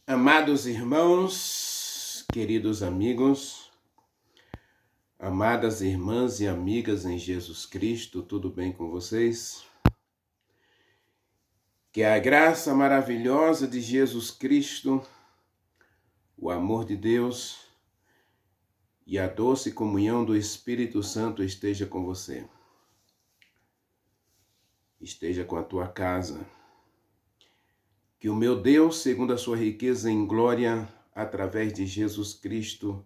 Amados irmãos, queridos amigos, amadas irmãs e amigas em Jesus Cristo, tudo bem com vocês? Que a graça maravilhosa de Jesus Cristo, o amor de Deus e a doce comunhão do Espírito Santo esteja com você. Esteja com a tua casa. Que o meu Deus, segundo a sua riqueza em glória, através de Jesus Cristo,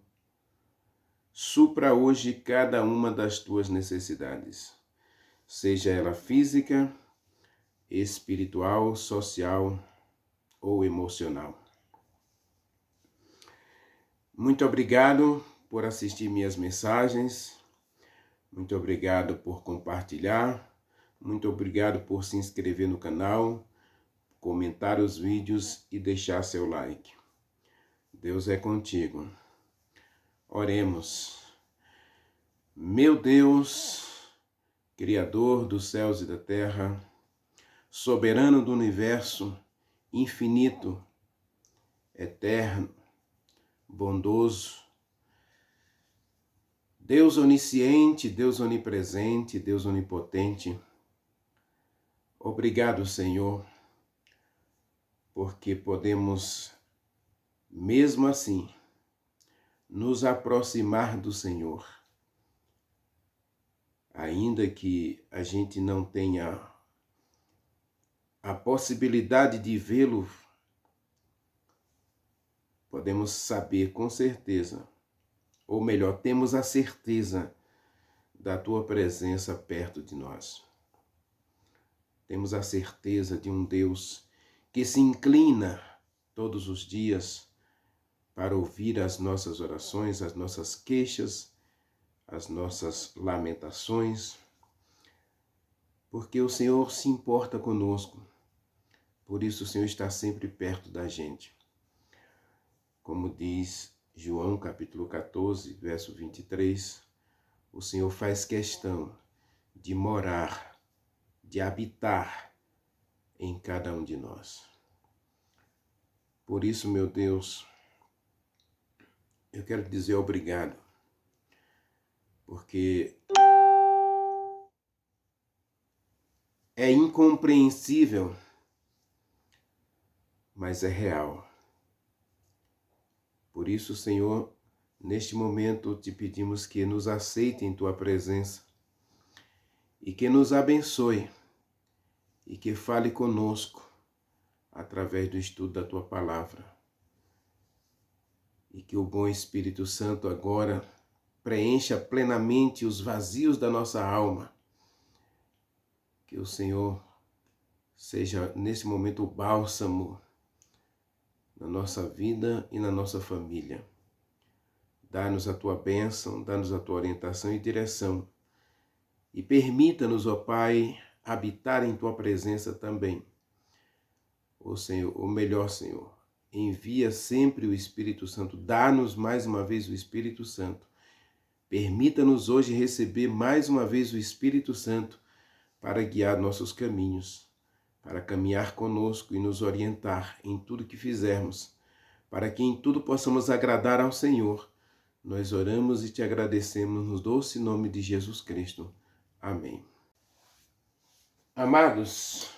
supra hoje cada uma das tuas necessidades, seja ela física, espiritual, social ou emocional. Muito obrigado por assistir minhas mensagens, muito obrigado por compartilhar, muito obrigado por se inscrever no canal, comentar os vídeos e deixar seu like. Deus é contigo. Oremos. Meu Deus, Criador dos céus e da terra, soberano do universo, infinito, eterno, bondoso, Deus onisciente, Deus onipresente, Deus onipotente, obrigado, Senhor, porque podemos, mesmo assim, nos aproximar do Senhor, ainda que a gente não tenha a possibilidade de vê-lo, podemos saber com certeza, ou melhor, temos a certeza da tua presença perto de nós. Temos a certeza de um Deus que se inclina todos os dias para ouvir as nossas orações, as nossas queixas, as nossas lamentações, porque o Senhor se importa conosco, por isso o Senhor está sempre perto da gente. Como diz João capítulo 14, verso 23, o Senhor faz questão de morar, de habitar em cada um de nós. Por isso, meu Deus, eu quero dizer obrigado, porque é incompreensível, mas é real. Por isso, Senhor, neste momento te pedimos que nos aceite em tua presença e que nos abençoe e que fale conosco através do estudo da tua palavra. E que o bom Espírito Santo agora preencha plenamente os vazios da nossa alma. Que o Senhor seja nesse momento o bálsamo na nossa vida e na nossa família. Dá-nos a tua bênção, dá-nos a tua orientação e direção. E permita-nos, ó Pai, habitar em tua presença também. Ó Senhor, ou melhor, Senhor, envia sempre o Espírito Santo. Dá-nos mais uma vez o Espírito Santo. Permita-nos hoje receber mais uma vez o Espírito Santo para guiar nossos caminhos, para caminhar conosco e nos orientar em tudo que fizermos, para que em tudo possamos agradar ao Senhor. Nós oramos e te agradecemos no doce nome de Jesus Cristo. Amém. Amados,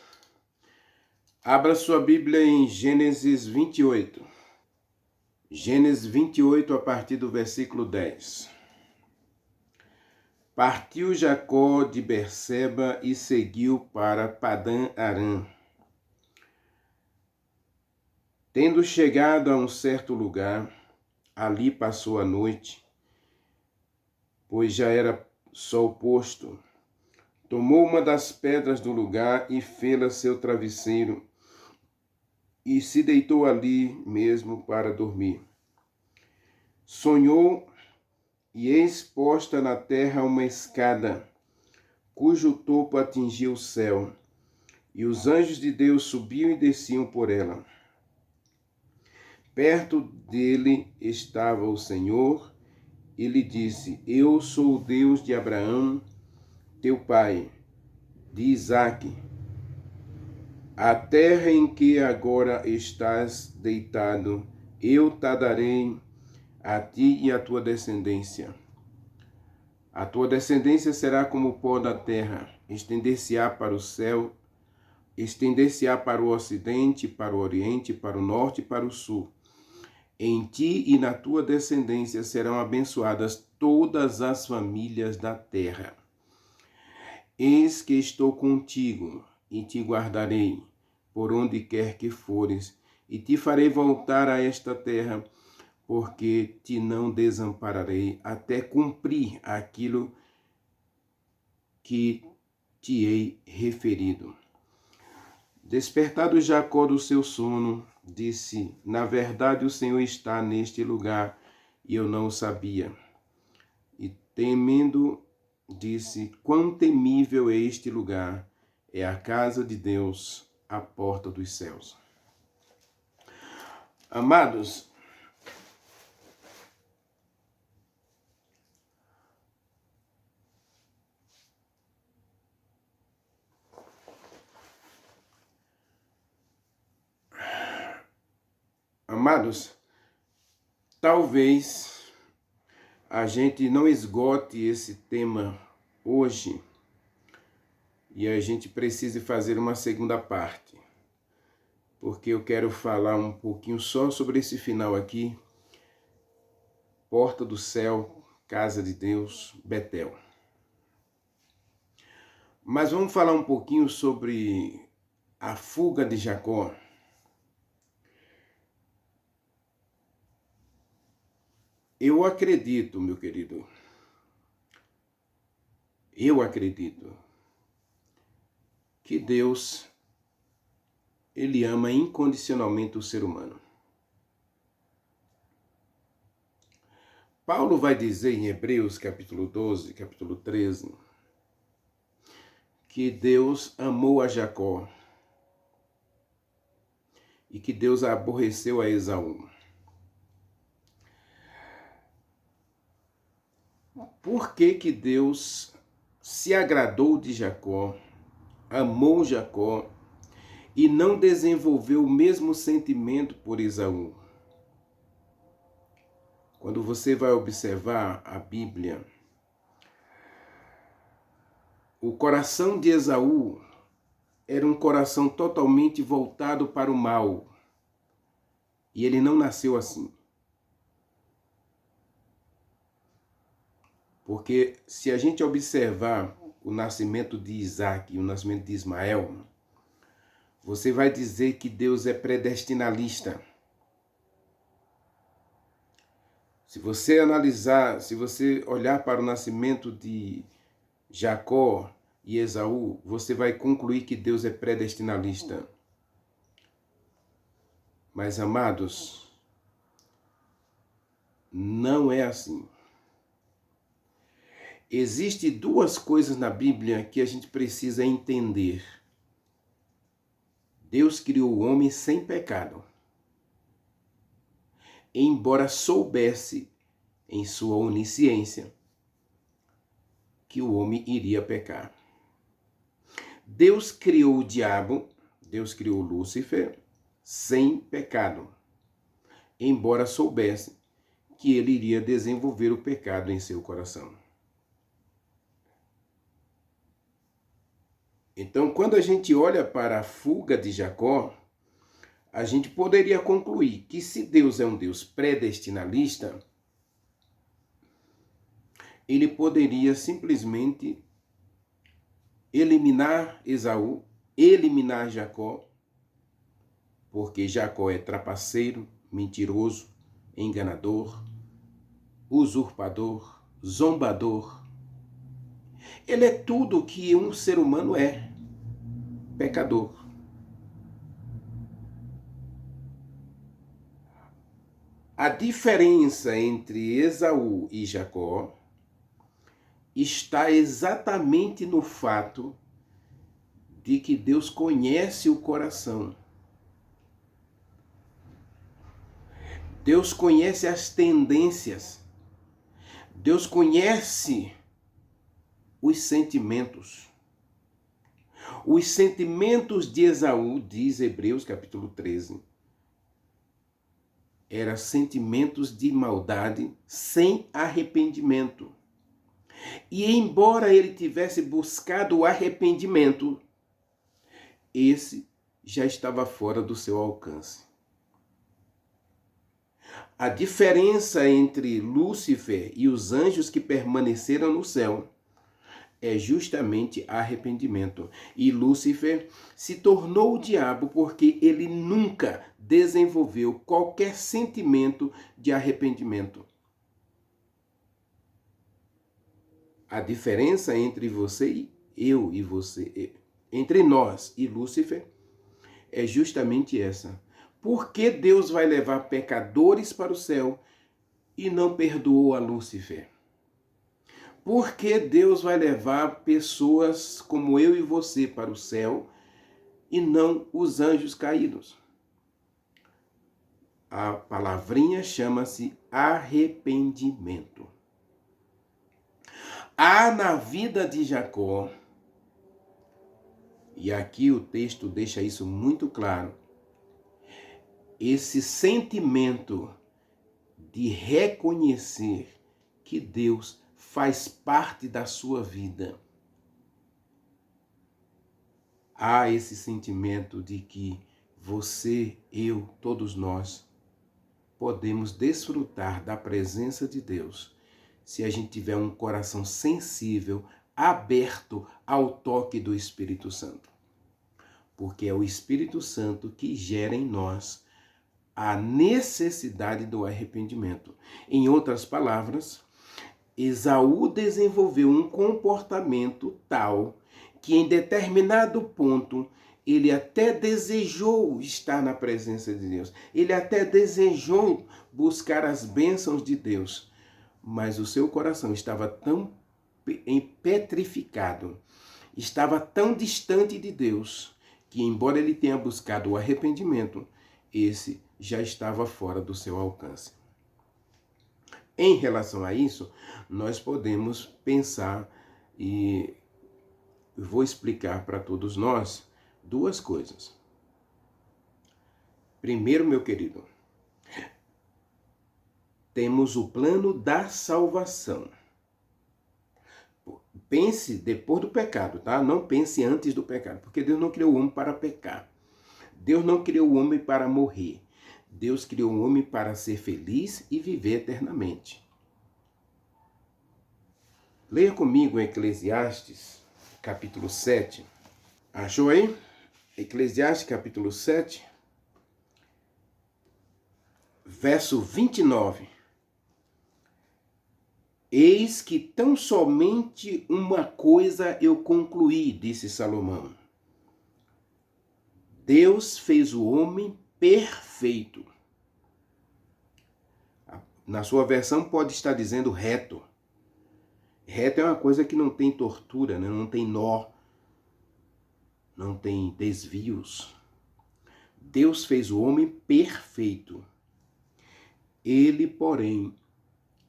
abra sua Bíblia em Gênesis 28. Gênesis 28, a partir do versículo 10. Partiu Jacó de Berseba e seguiu para Padã-Arã. Tendo chegado a um certo lugar, ali passou a noite, pois já era sol posto. Tomou uma das pedras do lugar e fê-la seu travesseiro, e se deitou ali mesmo para dormir. Sonhou, e eis posta na terra uma escada, cujo topo atingia o céu, e os anjos de Deus subiam e desciam por ela. Perto dele estava o Senhor, e lhe disse: Eu sou o Deus de Abraão, teu pai, de Isaque. A terra em que agora estás deitado, eu te darei a ti e a tua descendência. A tua descendência será como o pó da terra, estender-se-á para o céu, estender-se-á para o ocidente, para o oriente, para o norte e para o sul. Em ti e na tua descendência serão abençoadas todas as famílias da terra. Eis que estou contigo e te guardarei por onde quer que fores, e te farei voltar a esta terra, porque te não desampararei até cumprir aquilo que te hei referido. Despertado Jacó do seu sono, disse: na verdade o Senhor está neste lugar, e eu não o sabia. E temendo, disse: quão temível é este lugar! É a casa de Deus, a porta dos céus. Amados, talvez a gente não esgote esse tema hoje e a gente precise fazer uma segunda parte, porque eu quero falar um pouquinho só sobre esse final aqui, porta do céu, casa de Deus, Betel. Mas vamos falar um pouquinho sobre a fuga de Jacó. Eu acredito, meu querido, que Deus, Ele ama incondicionalmente o ser humano. Paulo vai dizer em Hebreus capítulo 12, capítulo 13, que Deus amou a Jacó e que Deus aborreceu a Esaú. Por que Deus se agradou de Jacó, amou Jacó e não desenvolveu o mesmo sentimento por Esaú? Quando você vai observar a Bíblia, o coração de Esaú era um coração totalmente voltado para o mal. E ele não nasceu assim. Porque se a gente observar o nascimento de Isaac e o nascimento de Ismael, você vai dizer que Deus é predestinalista. Se você analisar, se você olhar para o nascimento de Jacó e Esaú, você vai concluir que Deus é predestinalista. Mas, amados, não é assim. Existem duas coisas na Bíblia que a gente precisa entender. Deus criou o homem sem pecado, embora soubesse em sua onisciência que o homem iria pecar. Deus criou o diabo, Deus criou Lúcifer sem pecado, embora soubesse que ele iria desenvolver o pecado em seu coração. Então, quando a gente olha para a fuga de Jacó, a gente poderia concluir que se Deus é um Deus predestinalista, ele poderia simplesmente eliminar Esaú, eliminar Jacó, porque Jacó é trapaceiro, mentiroso, enganador, usurpador, zombador. Ele é tudo o que um ser humano é, pecador. A diferença entre Esaú e Jacó está exatamente no fato de que Deus conhece o coração. Deus conhece as tendências. Deus conhece os sentimentos. Os sentimentos de Esaú, diz Hebreus capítulo 13, eram sentimentos de maldade sem arrependimento. E embora ele tivesse buscado o arrependimento, esse já estava fora do seu alcance. A diferença entre Lúcifer e os anjos que permaneceram no céu é justamente arrependimento. E Lúcifer se tornou o diabo porque ele nunca desenvolveu qualquer sentimento de arrependimento. A diferença entre você e eu e você, entre nós e Lúcifer, é justamente essa. Por que Deus vai levar pecadores para o céu e não perdoou a Lúcifer? Por que Deus vai levar pessoas como eu e você para o céu e não os anjos caídos? A palavrinha chama-se arrependimento. Há na vida de Jacó, e aqui o texto deixa isso muito claro, esse sentimento de reconhecer que Deus faz parte da sua vida. Há esse sentimento de que você, eu, todos nós, podemos desfrutar da presença de Deus se a gente tiver um coração sensível, aberto ao toque do Espírito Santo. Porque é o Espírito Santo que gera em nós a necessidade do arrependimento. Em outras palavras, Esaú desenvolveu um comportamento tal que em determinado ponto ele até desejou estar na presença de Deus. Ele até desejou buscar as bênçãos de Deus. Mas o seu coração estava tão petrificado, estava tão distante de Deus, que embora ele tenha buscado o arrependimento, esse já estava fora do seu alcance. Em relação a isso, nós podemos pensar e vou explicar para todos nós duas coisas. Primeiro, meu querido, temos o plano da salvação. Pense depois do pecado, tá? Não pense antes do pecado, porque Deus não criou o homem para pecar. Deus não criou o homem para morrer. Deus criou o homem para ser feliz e viver eternamente. Leia comigo Eclesiastes, capítulo 7. Achou aí? Eclesiastes, capítulo 7, verso 29. Eis que tão somente uma coisa eu concluí, disse Salomão. Deus fez o homem perfeito. Na sua versão pode estar dizendo reto. Reto é uma coisa que não tem tortura, né? Não tem nó, não tem desvios. Deus fez o homem perfeito. Ele, porém,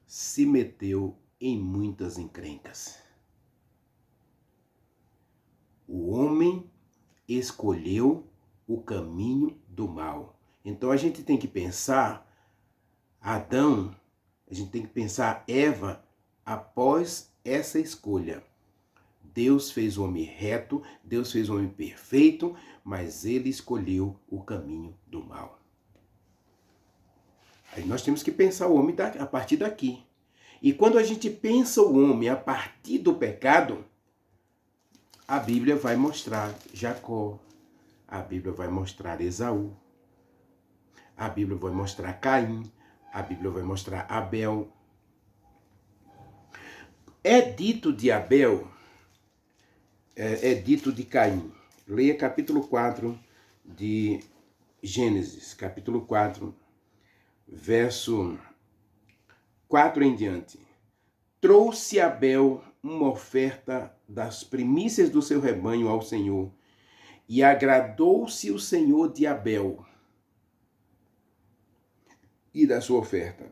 se meteu em muitas encrencas. O homem escolheu o caminho do mal. Então a gente tem que pensar Adão, a gente tem que pensar Eva após essa escolha. Deus fez o homem reto, Deus fez o homem perfeito, mas ele escolheu o caminho do mal. Aí nós temos que pensar o homem a partir daqui. E quando a gente pensa o homem a partir do pecado, a Bíblia vai mostrar Jacó, a Bíblia vai mostrar Esaú, a Bíblia vai mostrar Caim, a Bíblia vai mostrar Abel. É dito de Abel, é dito de Caim. Leia capítulo 4 de Gênesis, capítulo 4, verso 4 em diante. Trouxe Abel uma oferta das primícias do seu rebanho ao Senhor, e agradou-se o Senhor de Abel e da sua oferta.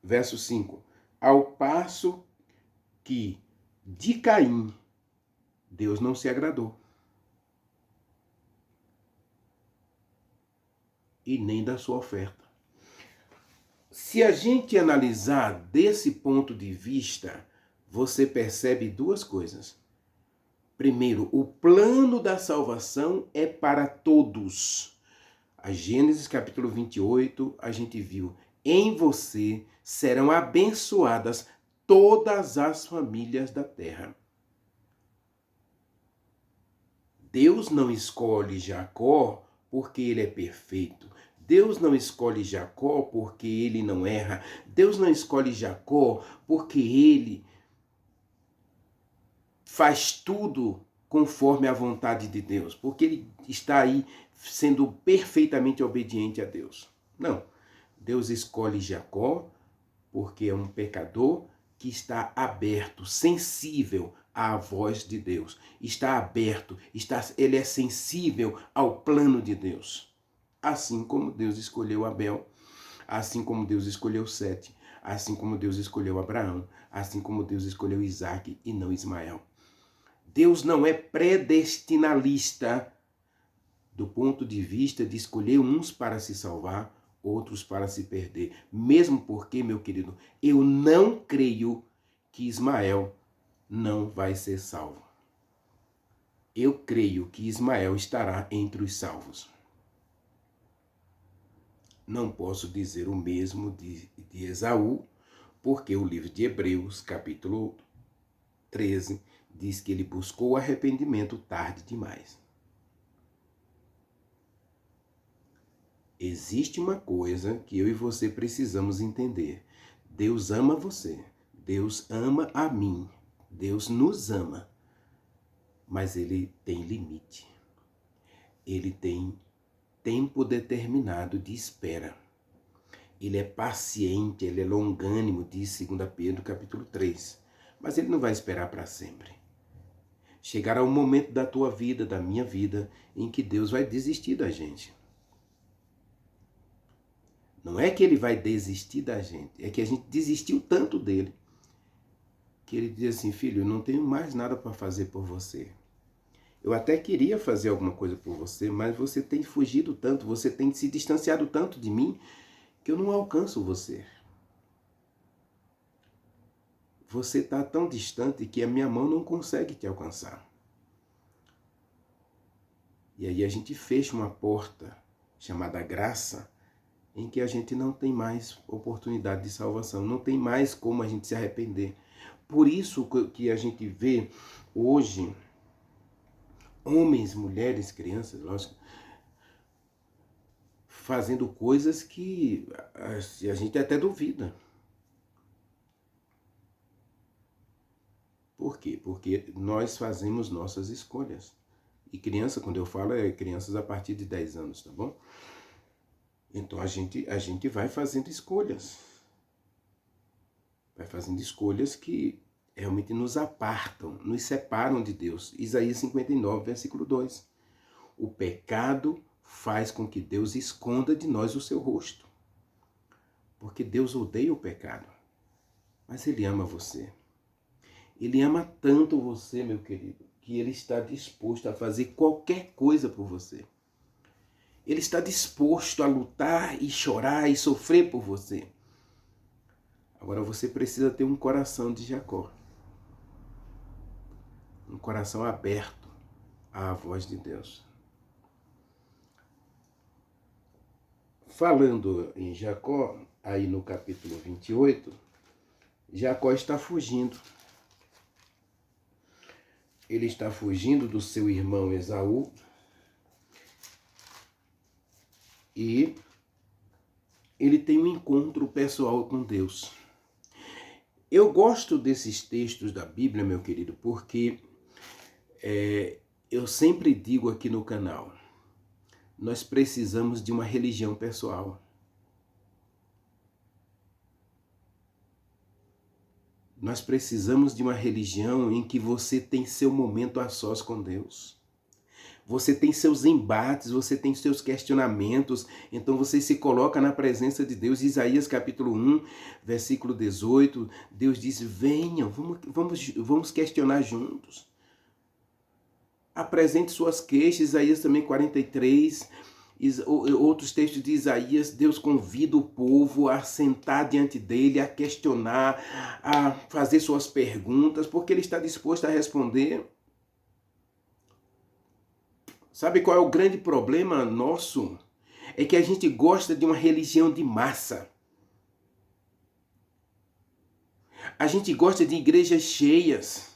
Verso 5. Ao passo que de Caim Deus não se agradou. e nem da sua oferta. Se a gente analisar desse ponto de vista, você percebe duas coisas. Primeiro, o plano da salvação é para todos. A Gênesis capítulo 28, a gente viu, em você serão abençoadas todas as famílias da terra. Deus não escolhe Jacó porque ele é perfeito. Deus não escolhe Jacó porque ele não erra. Deus não escolhe Jacó porque ele faz tudo conforme a vontade de Deus, porque ele está aí sendo perfeitamente obediente a Deus. Não. Deus escolhe Jacó porque é um pecador que está aberto, sensível à voz de Deus. Está aberto, ele é sensível ao plano de Deus. Assim como Deus escolheu Abel, assim como Deus escolheu Sete, assim como Deus escolheu Abraão, assim como Deus escolheu Isaac e não Ismael. Deus não é predestinalista do ponto de vista de escolher uns para se salvar, outros para se perder. Mesmo porque, meu querido, eu não creio que Ismael não vai ser salvo. Eu creio que Ismael estará entre os salvos. Não posso dizer o mesmo de Esaú, porque o livro de Hebreus, capítulo 13, diz que ele buscou o arrependimento tarde demais. Existe uma coisa que eu e você precisamos entender. Deus ama você. Deus ama a mim. Deus nos ama. Mas ele tem limite. Ele tem tempo determinado de espera. Ele é paciente, ele é longânimo, diz 2 Pedro capítulo 3. Mas ele não vai esperar para sempre. Chegará um momento da tua vida, da minha vida, em que Deus vai desistir da gente. Não é que ele vai desistir da gente, é que a gente desistiu tanto dele, que ele diz assim, filho, eu não tenho mais nada para fazer por você. Eu até queria fazer alguma coisa por você, mas você tem fugido tanto, você tem se distanciado tanto de mim, que eu não alcanço você. Você está tão distante que a minha mão não consegue te alcançar. E aí a gente fecha uma porta chamada graça, em que a gente não tem mais oportunidade de salvação, não tem mais como a gente se arrepender. Por isso que a gente vê hoje homens, mulheres, crianças, lógico, fazendo coisas que a gente até duvida. Por quê? Porque nós fazemos nossas escolhas. E criança, quando eu falo, é crianças a partir de 10 anos, tá bom? Então a gente vai fazendo escolhas. Vai fazendo escolhas que realmente nos apartam, nos separam de Deus. Isaías 59, versículo 2. O pecado faz com que Deus esconda de nós o seu rosto. Porque Deus odeia o pecado. Mas Ele ama você. Ele ama tanto você, meu querido, que Ele está disposto a fazer qualquer coisa por você. Ele está disposto a lutar e chorar e sofrer por você. Agora você precisa ter um coração de Jacó. Um coração aberto à voz de Deus. Falando em Jacó, aí no capítulo 28, Jacó está fugindo. Ele está fugindo do seu irmão Esaú. E ele tem um encontro pessoal com Deus. Eu gosto desses textos da Bíblia, meu querido, porque eu sempre digo aqui no canal, nós precisamos de uma religião pessoal. Nós precisamos de uma religião em que você tem seu momento a sós com Deus. Você tem seus embates, você tem seus questionamentos, então você se coloca na presença de Deus. Isaías capítulo 1, versículo 18, Deus diz, venham, vamos questionar juntos. Apresente suas queixas, Isaías também 43, Outros textos de Isaías, Deus convida o povo a sentar diante dele, a questionar, a fazer suas perguntas, porque ele está disposto a responder. Sabe qual é o grande problema nosso? É que a gente gosta de uma religião de massa. A gente gosta de igrejas cheias.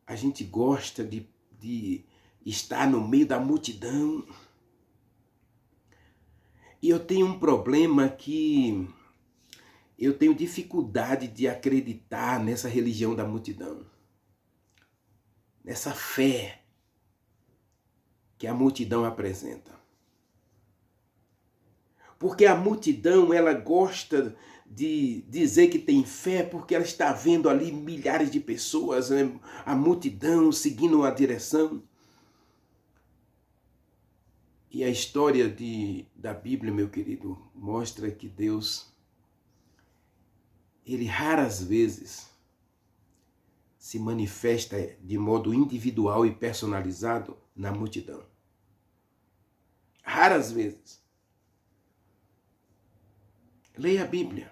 A gente gosta de estar no meio da multidão. E eu tenho um problema que eu tenho dificuldade de acreditar nessa religião da multidão. Nessa fé que a multidão apresenta. Porque a multidão, ela gosta de dizer que tem fé porque ela está vendo ali milhares de pessoas, né? A multidão seguindo uma direção. E a história da Bíblia, meu querido, mostra que Deus, ele raras vezes se manifesta de modo individual e personalizado na multidão. Raras vezes. Leia a Bíblia.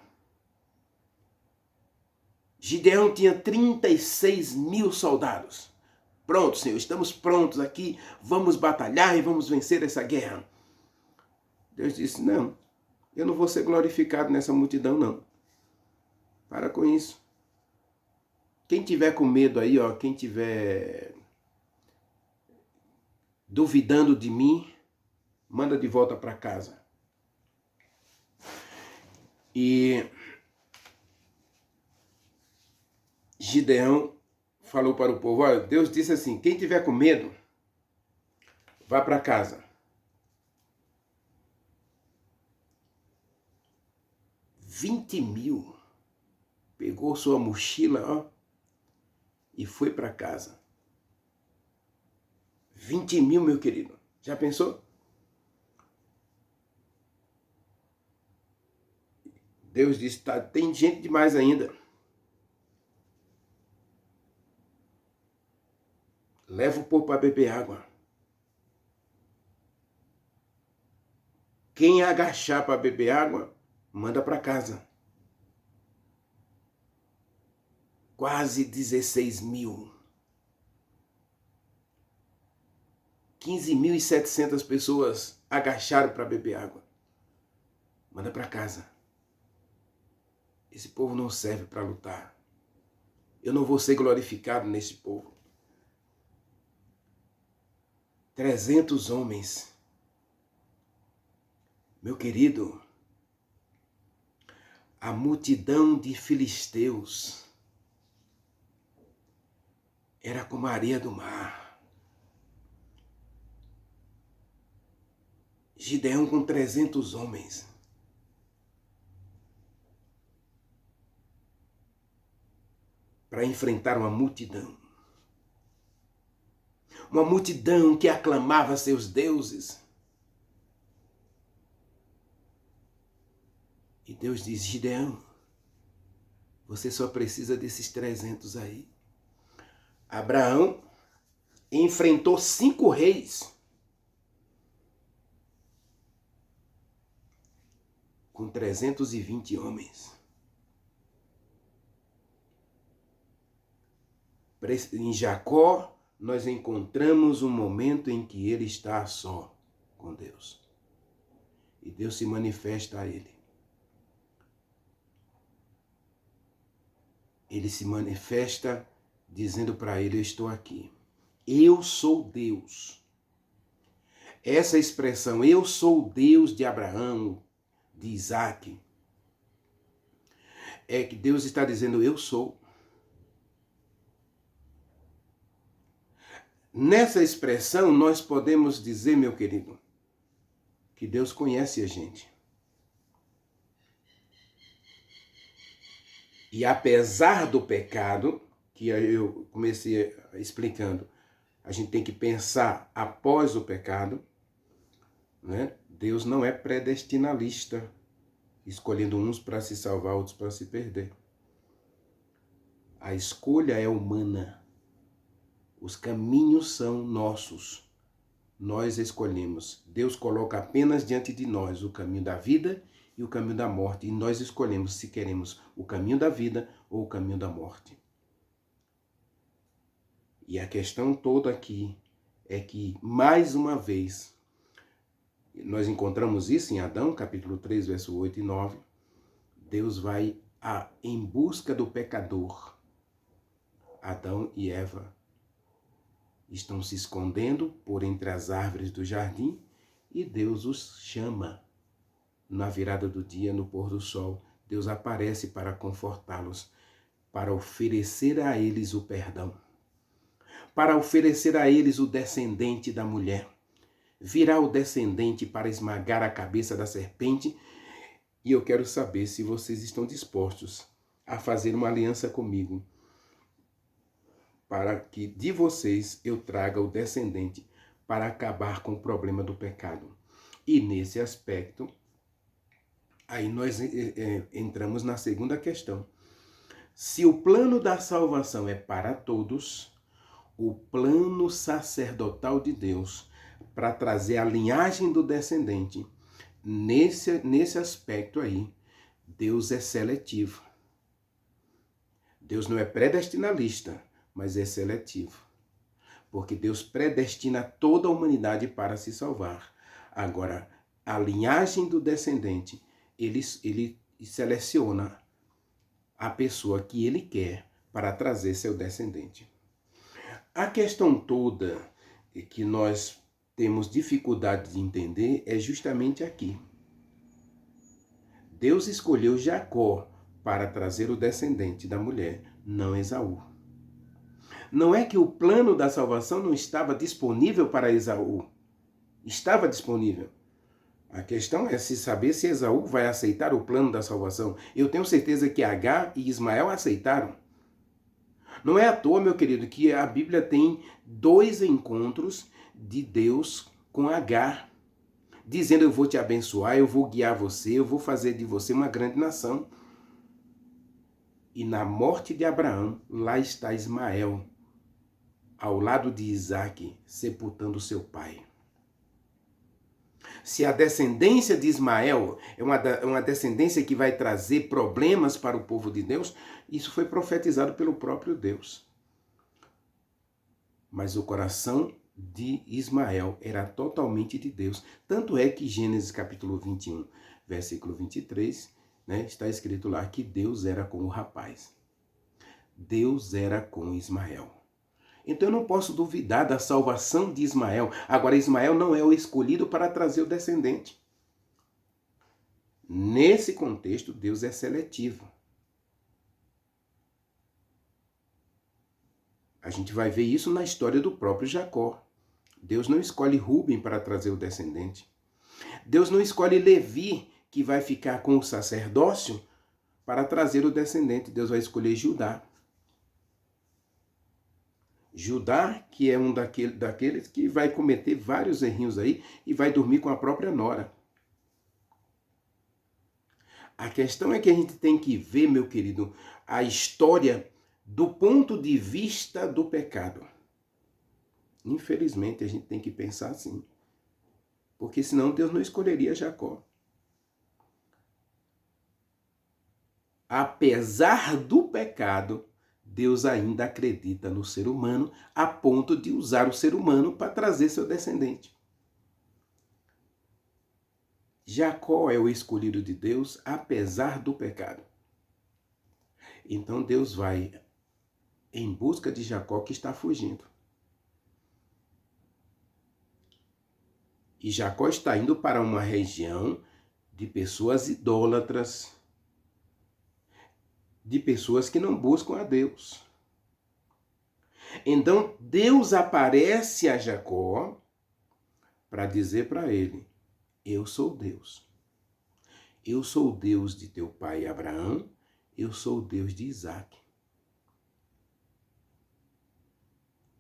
Gideão tinha 36 mil soldados. Pronto, Senhor, estamos prontos aqui, vamos batalhar e vamos vencer essa guerra. Deus disse, não, eu não vou ser glorificado nessa multidão, não. Para com isso. Quem tiver com medo aí, ó, quem tiver duvidando de mim, manda de volta para casa. E Gideão falou para o povo, olha, Deus disse assim, quem tiver com medo, vá para casa. 20 mil. Pegou sua mochila, ó, e foi para casa. 20 mil, meu querido. Já pensou? Deus disse, tá, tem gente demais ainda. Leva o povo para beber água. Quem agachar para beber água, manda para casa. Quase 16 mil. 15.700 pessoas agacharam para beber água. Manda para casa. Esse povo não serve para lutar. Eu não vou ser glorificado nesse povo. 300 homens. Meu querido, a multidão de filisteus era como a areia do mar. Gideão com 300 homens. Para enfrentar uma multidão. Uma multidão que aclamava seus deuses. E Deus diz, Gideão, você só precisa desses 300 aí. Abraão enfrentou 5 reis. Com 320 homens. Em Jacó, nós encontramos um momento em que ele está só com Deus. E Deus se manifesta a ele. Ele se manifesta dizendo para ele, eu estou aqui. Eu sou Deus. Essa expressão, eu sou Deus de Abraão, de Isaac, é que Deus está dizendo, eu sou. Nessa expressão, nós podemos dizer, meu querido, que Deus conhece a gente. E apesar do pecado, que eu comecei explicando, a gente tem que pensar após o pecado, né? Deus não é predestinalista, escolhendo uns para se salvar, outros para se perder. A escolha é humana. Os caminhos são nossos. Nós escolhemos. Deus coloca apenas diante de nós o caminho da vida e o caminho da morte. E nós escolhemos se queremos o caminho da vida ou o caminho da morte. E a questão toda aqui é que, mais uma vez, nós encontramos isso em Adão, capítulo 3, verso 8 e 9. Deus vai em busca do pecador. Adão e Eva estão se escondendo por entre as árvores do jardim e Deus os chama. Na virada do dia, no pôr do sol, Deus aparece para confortá-los, para oferecer a eles o perdão, para oferecer a eles o descendente da mulher. Virá o descendente para esmagar a cabeça da serpente. E eu quero saber se vocês estão dispostos a fazer uma aliança comigo para que de vocês eu traga o descendente para acabar com o problema do pecado. E nesse aspecto, aí nós entramos na segunda questão. Se o plano da salvação é para todos, o plano sacerdotal de Deus para trazer a linhagem do descendente, nesse aspecto aí, Deus é seletivo. Deus não é predestinalista, mas é seletivo. Porque Deus predestina toda a humanidade para se salvar. Agora, a linhagem do descendente, ele seleciona a pessoa que ele quer para trazer seu descendente. A questão toda que nós temos dificuldade de entender é justamente aqui. Deus escolheu Jacó para trazer o descendente da mulher, não Esaú. Não é que o plano da salvação não estava disponível para Esaú. Estava disponível. A questão é saber se Esaú vai aceitar o plano da salvação. Eu tenho certeza que Agar e Ismael aceitaram. Não é à toa, meu querido, que a Bíblia tem 2 encontros de Deus com Agar, dizendo: eu vou te abençoar, eu vou guiar você, eu vou fazer de você uma grande nação. E na morte de Abraão, lá está Ismael, ao lado de Isaque, sepultando seu pai. Se a descendência de Ismael é uma descendência que vai trazer problemas para o povo de Deus, isso foi profetizado pelo próprio Deus. Mas o coração de Ismael era totalmente de Deus. Tanto é que Gênesis capítulo 21, versículo 23, está escrito lá que Deus era com o rapaz. Deus era com Ismael. Então eu não posso duvidar da salvação de Ismael. Agora, Ismael não é o escolhido para trazer o descendente. Nesse contexto, Deus é seletivo. A gente vai ver isso na história do próprio Jacó. Deus não escolhe Rúben para trazer o descendente. Deus não escolhe Levi, que vai ficar com o sacerdócio, para trazer o descendente. Deus vai escolher Judá. Judá, que é um daqueles que vai cometer vários errinhos aí e vai dormir com a própria nora. A questão é que a gente tem que ver, meu querido, a história do ponto de vista do pecado. Infelizmente, a gente tem que pensar assim. Porque senão Deus não escolheria Jacó. Apesar do pecado, Deus ainda acredita no ser humano a ponto de usar o ser humano para trazer seu descendente. Jacó é o escolhido de Deus apesar do pecado. Então Deus vai em busca de Jacó que está fugindo. E Jacó está indo para uma região de pessoas idólatras, de pessoas que não buscam a Deus. Então Deus aparece a Jacó para dizer para ele: eu sou Deus. Eu sou o Deus de teu pai Abraão, eu sou o Deus de Isaque.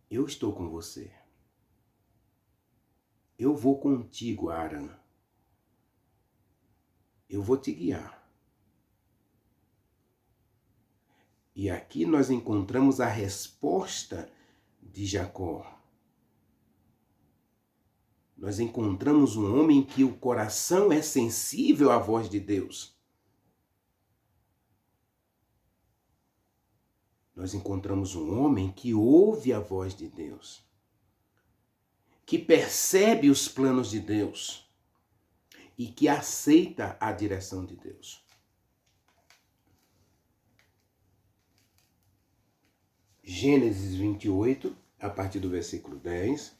Eu estou com você. Eu vou contigo, Arã. Eu vou te guiar. E aqui nós encontramos a resposta de Jacó, nós encontramos um homem que o coração é sensível à voz de Deus. Nós encontramos um homem que ouve a voz de Deus, que percebe os planos de Deus e que aceita a direção de Deus. Gênesis 28, a partir do versículo 10,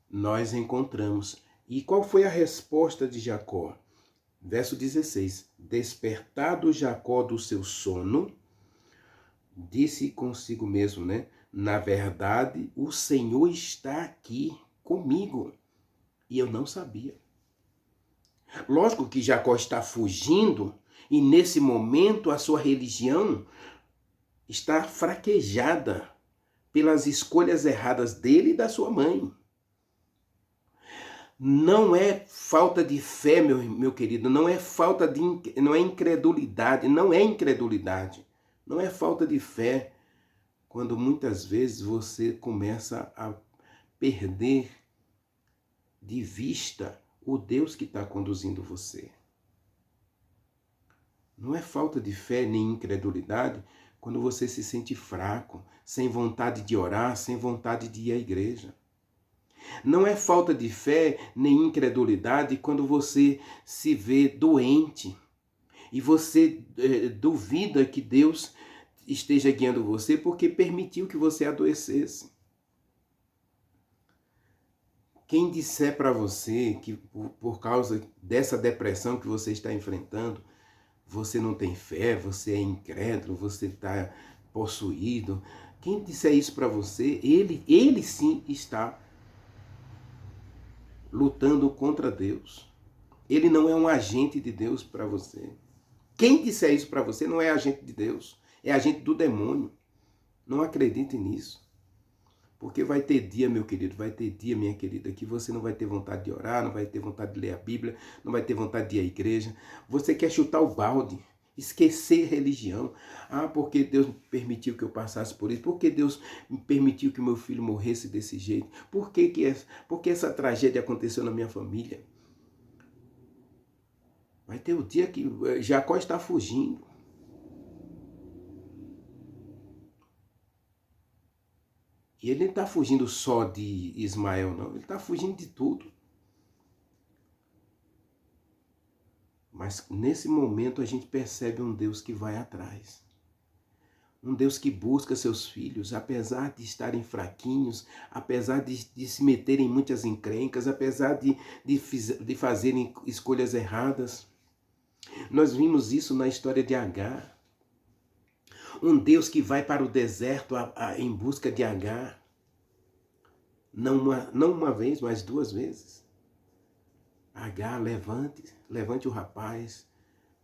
nós encontramos. E qual foi a resposta de Jacó? Verso 16. Despertado Jacó do seu sono, disse consigo mesmo, né? Na verdade, o Senhor está aqui comigo e eu não sabia. Lógico que Jacó está fugindo e nesse momento a sua religião está fraquejada pelas escolhas erradas dele e da sua mãe. Não é falta de fé, meu querido, não é falta de não é incredulidade, não é falta de fé quando muitas vezes você começa a perder de vista o Deus que está conduzindo você. Não é falta de fé nem incredulidade quando você se sente fraco, sem vontade de orar, sem vontade de ir à igreja. Não é falta de fé nem incredulidade quando você se vê doente e você duvida que Deus esteja guiando você porque permitiu que você adoecesse. Quem disser para você que por causa dessa depressão que você está enfrentando, você não tem fé, você é incrédulo, você está possuído, quem disser isso para você, ele sim está lutando contra Deus. Ele não é um agente de Deus para você. Quem disser isso para você não é agente de Deus, é agente do demônio. Não acredite nisso. Porque vai ter dia, meu querido, vai ter dia, minha querida, que você não vai ter vontade de orar, não vai ter vontade de ler a Bíblia, não vai ter vontade de ir à igreja. Você quer chutar o balde, esquecer religião. Ah, porque Deus permitiu que eu passasse por isso? Por que Deus permitiu que meu filho morresse desse jeito? Por que essa tragédia aconteceu na minha família? Vai ter o dia que Jacó está fugindo. E ele não está fugindo só de Ismael, não. Ele está fugindo de tudo. Mas nesse momento a gente percebe um Deus que vai atrás. Um Deus que busca seus filhos, apesar de estarem fraquinhos, apesar de se meterem em muitas encrencas, apesar de fazerem escolhas erradas. Nós vimos isso na história de Agar. Um Deus que vai para o deserto em busca de Agar. Não uma vez, mas 2 vezes. Agar, levante o rapaz,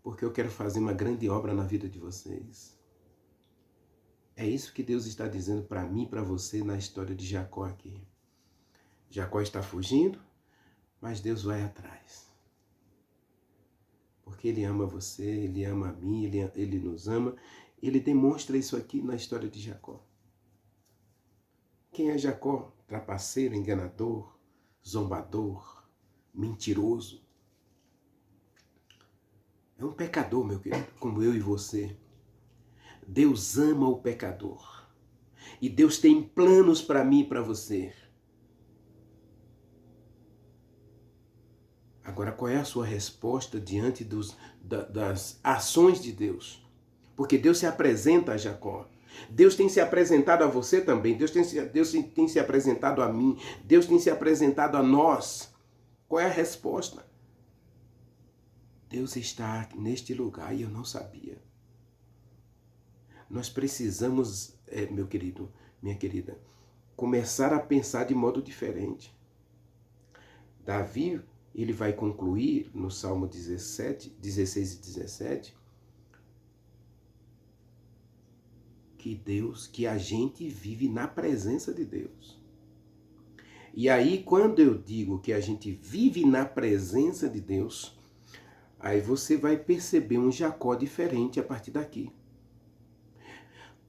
porque eu quero fazer uma grande obra na vida de vocês. É isso que Deus está dizendo para mim e para você na história de Jacó aqui. Jacó está fugindo, mas Deus vai atrás. Porque Ele ama você, Ele ama a mim, Ele nos ama. Ele demonstra isso aqui na história de Jacó. Quem é Jacó? Trapaceiro, enganador, zombador, mentiroso. É um pecador, meu querido, como eu e você. Deus ama o pecador. E Deus tem planos para mim e para você. Agora, qual é a sua resposta diante das ações de Deus? Porque Deus se apresenta a Jacó. Deus tem se apresentado a você também. Deus tem se apresentado a mim. Deus tem se apresentado a nós. Qual é a resposta? Deus está neste lugar e eu não sabia. Nós precisamos, meu querido, minha querida, começar a pensar de modo diferente. Davi, ele vai concluir no Salmo 16 e 17, que a gente vive na presença de Deus. E aí, quando eu digo que a gente vive na presença de Deus, aí você vai perceber um Jacó diferente a partir daqui.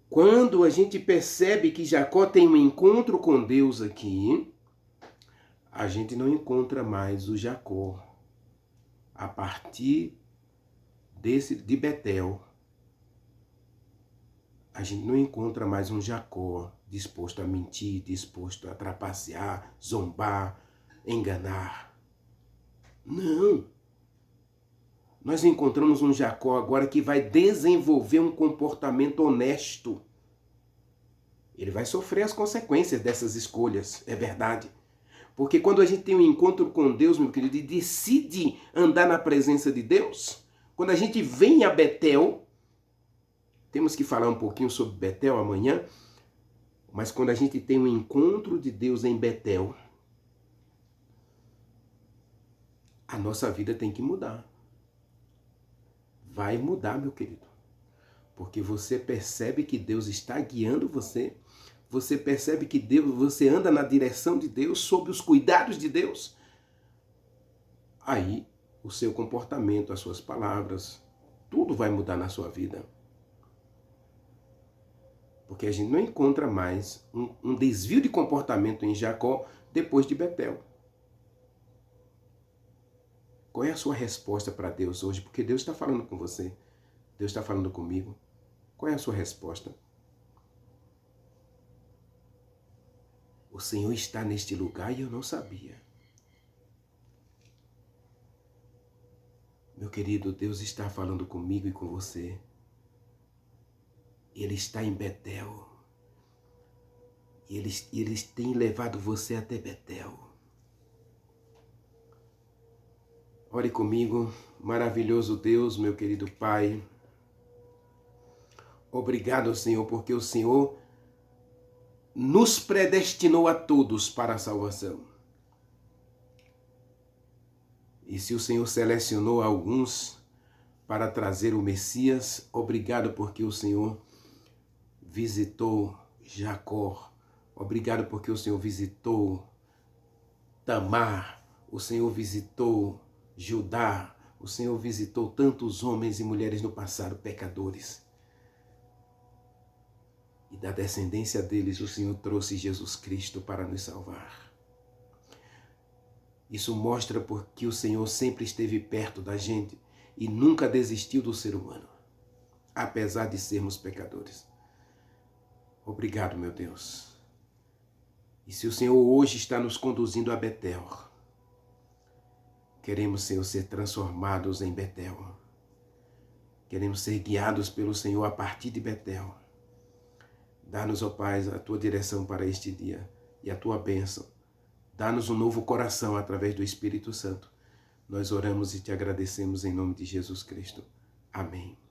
Quando a gente percebe que Jacó tem um encontro com Deus aqui, a gente não encontra mais o Jacó a partir de Betel. A gente não encontra mais um Jacó disposto a mentir, disposto a trapacear, zombar, enganar. Não. Nós encontramos um Jacó agora que vai desenvolver um comportamento honesto. Ele vai sofrer as consequências dessas escolhas, é verdade. Porque quando a gente tem um encontro com Deus, meu querido, e decide andar na presença de Deus, quando a gente vem a Betel, temos que falar um pouquinho sobre Betel amanhã, mas quando a gente tem um encontro de Deus em Betel, a nossa vida tem que mudar. Vai mudar, meu querido. Porque você percebe que Deus está guiando você. Você percebe que você anda na direção de Deus, sob os cuidados de Deus. Aí, o seu comportamento, as suas palavras, tudo vai mudar na sua vida. Porque a gente não encontra mais um desvio de comportamento em Jacó depois de Betel. Qual é a sua resposta para Deus hoje? Porque Deus está falando com você. Deus está falando comigo. Qual é a sua resposta? O Senhor está neste lugar e eu não sabia. Meu querido, Deus está falando comigo e com você. Ele está em Betel. E eles têm levado você até Betel. Ore comigo, maravilhoso Deus, meu querido Pai. Obrigado, Senhor, porque o Senhor nos predestinou a todos para a salvação. E se o Senhor selecionou alguns para trazer o Messias, obrigado porque o Senhor visitou Jacó. Obrigado porque o Senhor visitou Tamar. O Senhor visitou Judá. O Senhor visitou tantos homens e mulheres no passado pecadores. E da descendência deles o Senhor trouxe Jesus Cristo para nos salvar. Isso mostra porque o Senhor sempre esteve perto da gente e nunca desistiu do ser humano, apesar de sermos pecadores. Obrigado, meu Deus. E se o Senhor hoje está nos conduzindo a Betel, queremos, Senhor, ser transformados em Betel. Queremos ser guiados pelo Senhor a partir de Betel. Dá-nos, ó Pai, a tua direção para este dia e a tua bênção. Dá-nos um novo coração através do Espírito Santo. Nós oramos e te agradecemos em nome de Jesus Cristo. Amém.